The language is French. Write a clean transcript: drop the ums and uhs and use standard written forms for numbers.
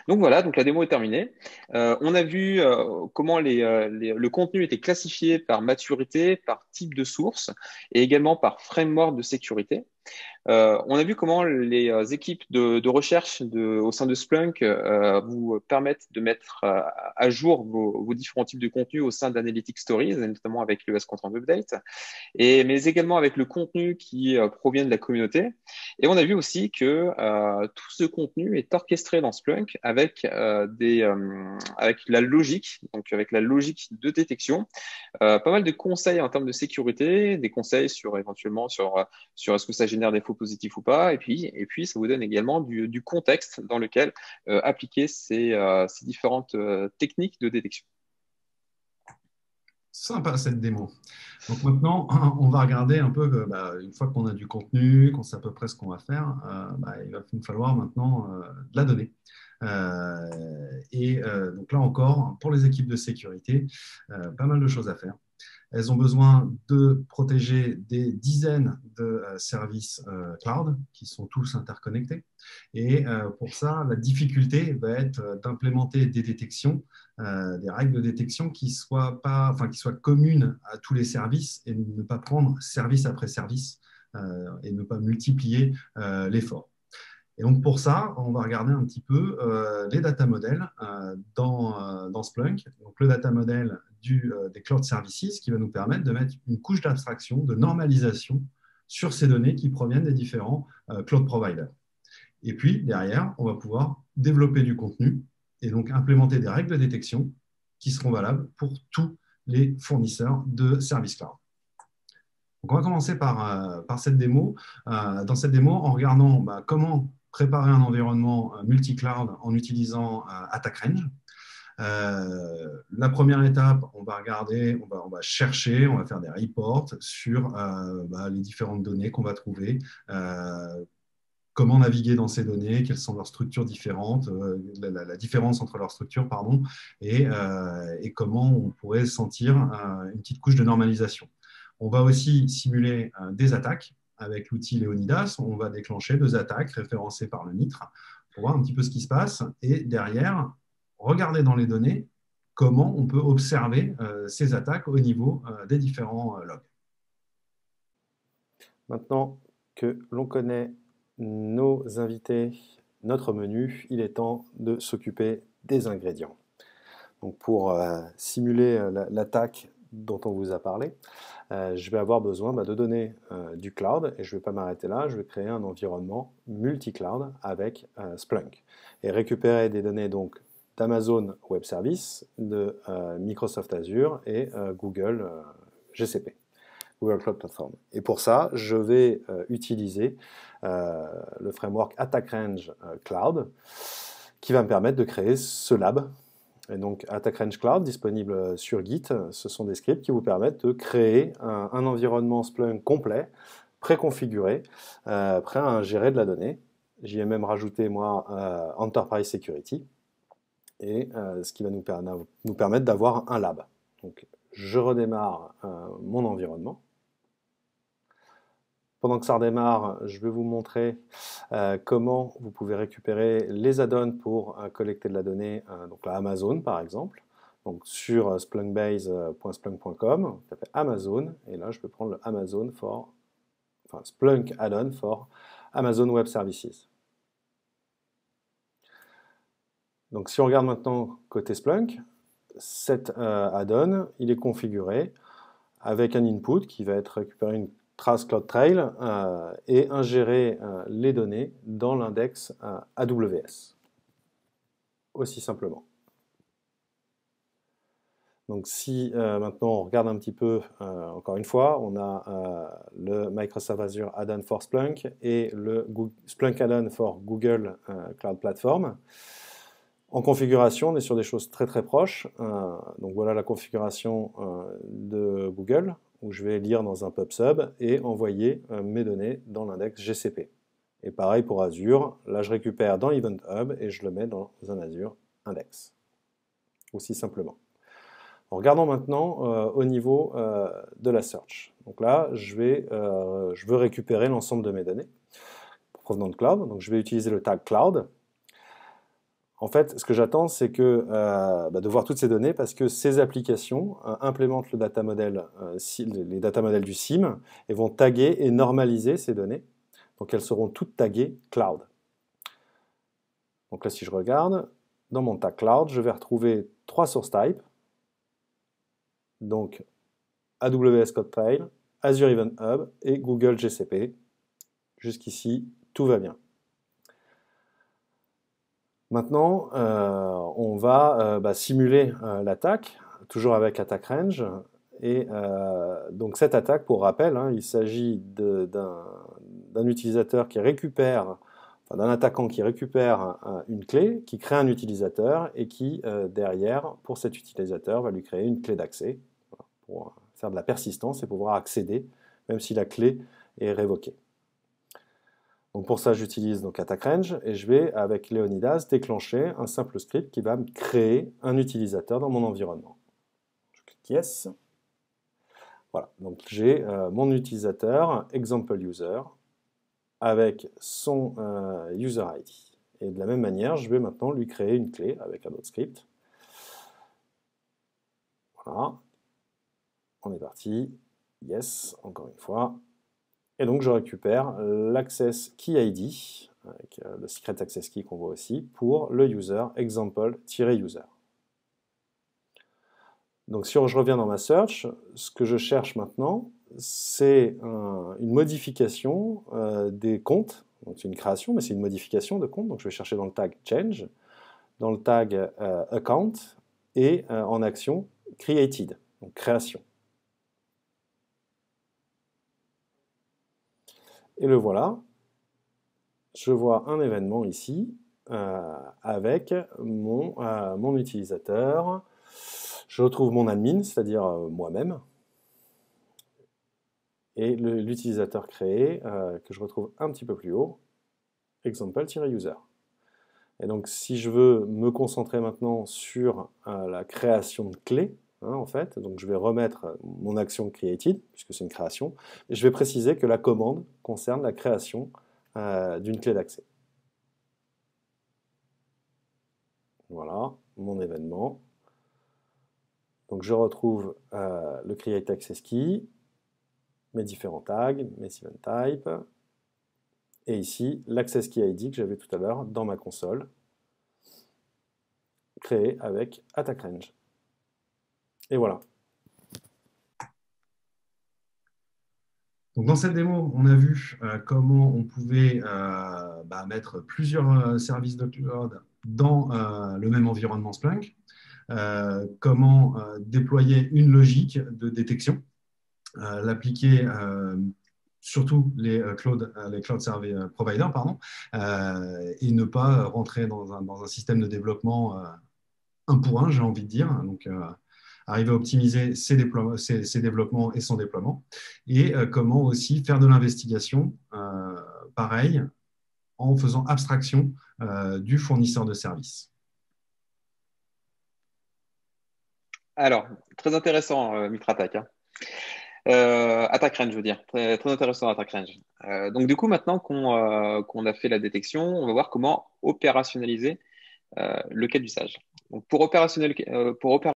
Donc voilà, donc la démo est terminée. On a vu comment le contenu était classifié par maturité, par type de source et également par framework de sécurité. On a vu comment les équipes de recherche au sein de Splunk vous permettent de mettre à jour vos différents types de contenus au sein d'Analytic Stories, et notamment avec le S-Content Update mais également avec le contenu qui provient de la communauté. Et on a vu aussi que tout ce contenu est orchestré dans Splunk avec la logique, donc avec la logique de détection, pas mal de conseils en termes de sécurité, des conseils sur éventuellement sur est-ce que ça génère des faux positifs ou pas, et puis ça vous donne également du contexte dans lequel appliquer ces différentes techniques de détection. Sympa cette démo. Donc maintenant, on va regarder un peu, une fois qu'on a du contenu, qu'on sait à peu près ce qu'on va faire, il va nous falloir maintenant de la donnée. Donc là encore, pour les équipes de sécurité, pas mal de choses à faire. Elles ont besoin de protéger des dizaines de services cloud qui sont tous interconnectés. Et pour ça, la difficulté va être d'implémenter des détections, des règles de détection qui soient communes à tous les services et ne pas prendre service après service et ne pas multiplier l'effort. Et donc pour ça, on va regarder un petit peu les data models dans Splunk. Donc le data model des cloud services qui va nous permettre de mettre une couche d'abstraction, de normalisation sur ces données qui proviennent des différents cloud providers. Et puis derrière, on va pouvoir développer du contenu et donc implémenter des règles de détection qui seront valables pour tous les fournisseurs de services cloud. Donc on va commencer par cette démo. Dans cette démo, en regardant comment préparer un environnement multi-cloud en utilisant Attack Range. La première étape, on va regarder, on va chercher, on va faire des reports sur les différentes données qu'on va trouver, comment naviguer dans ces données, quelles sont leurs structures différentes, la différence entre leurs structures, pardon, et comment on pourrait sentir une petite couche de normalisation. On va aussi simuler des attaques avec l'outil Leonidas. On va déclencher 2 attaques référencées par le MITRE pour voir un petit peu ce qui se passe. Et derrière, regarder dans les données comment on peut observer ces attaques au niveau des différents logs. Maintenant que l'on connaît nos invités, notre menu, il est temps de s'occuper des ingrédients. Donc pour simuler l'attaque dont on vous a parlé, je vais avoir besoin de données du cloud et je ne vais pas m'arrêter là, je vais créer un environnement multi-cloud avec Splunk et récupérer des données donc d'Amazon Web Services, de Microsoft Azure et Google GCP. Google Cloud Platform. Et pour ça, je vais utiliser le framework Attack Range Cloud qui va me permettre de créer ce lab. Et donc Attack Range Cloud, disponible sur Git, ce sont des scripts qui vous permettent de créer un environnement Splunk complet, préconfiguré, prêt à gérer de la donnée. J'y ai même rajouté, moi, Enterprise Security, et ce qui va nous permettre d'avoir un lab. Donc, je redémarre mon environnement. Pendant que ça redémarre, je vais vous montrer comment vous pouvez récupérer les add-ons pour collecter de la donnée, donc la Amazon par exemple. Donc sur splunkbase.splunk.com, vous tapez Amazon, et là je peux prendre le Splunk add-on for Amazon Web Services. Donc si on regarde maintenant côté Splunk, cet add-on, il est configuré avec un input qui va être récupéré une trace CloudTrail et ingérer les données dans l'index AWS. Aussi simplement. Donc si maintenant on regarde un petit peu, encore une fois, on a le Microsoft Azure Add-on for Splunk et le Splunk Add-on for Google Cloud Platform. En configuration, on est sur des choses très très proches. Donc voilà la configuration de Google, où je vais lire dans un PubSub et envoyer mes données dans l'index GCP. Et pareil pour Azure, là je récupère dans Event Hub et je le mets dans un Azure Index. Aussi simplement. Regardons maintenant au niveau de la search. Donc là, je veux récupérer l'ensemble de mes données provenant de cloud. Donc je vais utiliser le tag cloud. En fait, ce que j'attends, c'est que, de voir toutes ces données parce que ces applications implémentent le data model, les data models du SIEM et vont taguer et normaliser ces données. Donc, elles seront toutes taguées cloud. Donc là, si je regarde, dans mon tag cloud, je vais retrouver 3 source types. Donc, AWS CodeTrail, Azure Event Hub et Google GCP. Jusqu'ici, tout va bien. Maintenant, on va simuler l'attaque, toujours avec Attack Range. Et donc cette attaque, pour rappel, il s'agit d'un utilisateur qui récupère, d'un attaquant qui récupère une clé, qui crée un utilisateur et qui, derrière, pour cet utilisateur, va lui créer une clé d'accès pour faire de la persistance et pouvoir accéder, même si la clé est révoquée. Donc pour ça, j'utilise donc Attack Range et je vais, avec Leonidas, déclencher un simple script qui va me créer un utilisateur dans mon environnement. Je clique Yes. Voilà, donc j'ai mon utilisateur, Example User, avec son User ID. Et de la même manière, je vais maintenant lui créer une clé avec un autre script. Voilà. On est parti. Yes, encore une fois. Et donc, je récupère l'Access Key ID, avec le Secret Access Key qu'on voit aussi, pour le user example-user. Donc, si je reviens dans ma search, ce que je cherche maintenant, c'est une modification des comptes. Donc, c'est une création, mais c'est une modification de compte. Donc, je vais chercher dans le tag Change, dans le tag Account, et en action Created, donc création. Et le voilà, je vois un événement ici avec mon utilisateur. Je retrouve mon admin, c'est-à-dire moi-même, et l'utilisateur créé que je retrouve un petit peu plus haut, example-user. Et donc si je veux me concentrer maintenant sur la création de clés, en fait, donc je vais remettre mon action created, puisque c'est une création, et je vais préciser que la commande concerne la création d'une clé d'accès. Voilà, mon événement. Donc je retrouve le create access key, mes différents tags, mes event types, et ici l'access key ID que j'avais tout à l'heure dans ma console, créé avec Attack Range. Et voilà. Donc dans cette démo, on a vu comment on pouvait mettre plusieurs services de cloud dans le même environnement Splunk, comment déployer une logique de détection, l'appliquer surtout les cloud service providers, et ne pas rentrer dans un système de développement un pour un, j'ai envie de dire. Donc, arriver à optimiser ses développements et son déploiement. Et comment aussi faire de l'investigation, pareil, en faisant abstraction du fournisseur de services. Alors, très intéressant, Mitratak. Attack Range, je veux dire. Très, très intéressant, Attack Range. Donc, du coup, maintenant qu'on a fait la détection, on va voir comment opérationnaliser le cas d'usage. Donc, pour opérationnaliser